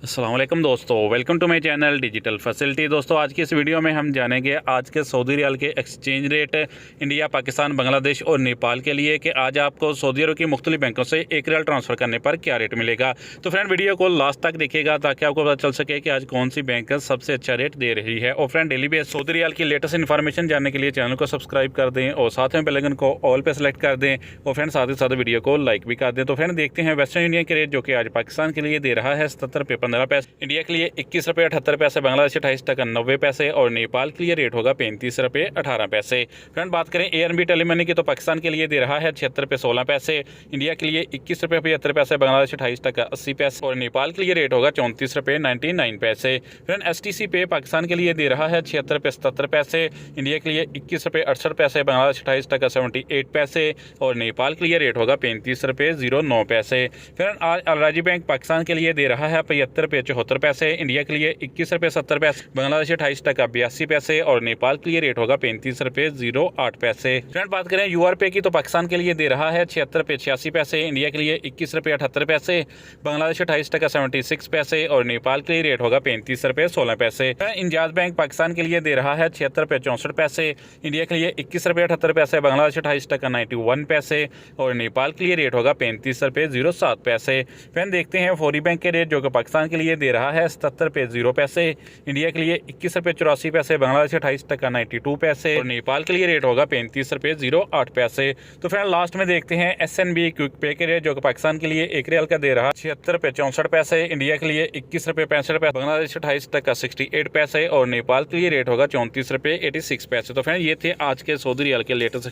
अस्सलाम वालेकुम दोस्तों, welcome to my channel digital facility. दोस्तों आज की इस वीडियो में हम जानेंगे आज के सऊदी रियाल के exchange rate India, Pakistan, Bangladesh और नेपाल के लिए कि आज आपको सऊदी अरब की मुख्तलिफ बैंकों से एक रियाल ट्रांसफ़र करने पर क्या रेट मिलेगा। तो फ्रेंड वीडियो को लास्ट तक देखिएगा ताकि आपको पता चल सके कि आज कौन सी बैंक सबसे अच्छा रेट दे रही है। और friend daily base Saudi riyal की लेटेस्ट इन्फॉर्मेशन जानने के लिए चैनल को सब्सक्राइब कर दें और साथ में बेल आइकन को ऑल पे सेलेक्ट कर दें और फ्रेंड साथ ही साथ वीडियो को लाइक भी कर दें। तो फ्रेंड देखते हैं वेस्टर्न यूनियन के रेट जो कि आज पाकिस्तान के लिए दे रहा है 77 रुपये 15 पैसे, इंडिया के लिए 21 रुपये 78 पैसे, बांग्लादेश 28 टका 90 पैसे और नेपाल के लिए रेट होगा 35 रुपये 18 पैसे। फ्रेंड बात करें ANB टेलीमनी की तो पाकिस्तान के लिए दे रहा है 76 रुपये 16 पैसे, इंडिया के लिए 21 रुपये 75 पैसे, बांग्लादेश 28 टका 80 पैसे और नेपाल के लिए रेट होगा 34 रुपये 99 पैसे। फ्रेंड STC पे पाकिस्तान के लिए दे रहा है 76 रुपये 77 पैसे, इंडिया के लिए 21 रुपये 68 पैसे, बांग्लादेश 28 टका 78 पैसे और नेपाल के लिए रेट होगा 35 रुपये 09 पैसे। फ्रेंड आज अलराजी बैंक पाकिस्तान के लिए दे रहा है 75 रुपये 74 पैसे, इंडिया के लिए 21 रुपये 70 पैसे, बांग्लादेश 28 टका 82 पैसे और नेपाल के लिए रेट होगा 35 रुपये 08 पैसे। फ्रेंड बात करें UR पे की तो पाकिस्तान के लिए दे रहा है 76 रुपये 86 पैसे, इंडिया के लिए 21 रुपये 78 पैसे, बांग्लादेश 28 टका 76 पैसे और नेपाल के लिए रेट होगा 35 रुपये 16 पैसे। इंजाज बैंक पाकिस्तान के लिए दे रहा है 76 रुपये 64 पैसे, इंडिया के लिए 21 रुपये 78 पैसे, बांग्लादेश 28 टका 91 पैसे और नेपाल के लिए रेट होगा 35 रुपये 07 पैसे। फ्रेंड देखते हैं फौरी बैंक के रेट जो कि पाकिस्तान के लिए दे रहा है 77 रुपये 0 पैसे, इंडिया के लिए 21 रुपये 84 पैसे, बांग्लादेश 28 टका 92 पैसे और नेपाल के लिए रेट होगा 35 रुपये 08 पैसे। तो फ्रेंड लास्ट में देखते हैं SNB क्विक पे के रेट जो कि पाकिस्तान के लिए एक रियाल का दे रहा है 76 रुपये 64 पैसे, इंडिया के लिए 21 रुपये 65 पैसे, बांग्लादेश 28 टका 68 पैसे और नेपाल के लिए रेट होगा 34 रुपये 86 पैसे। तो फ्रेंड ये थे आज के सऊदी रियाल के लेटेस्ट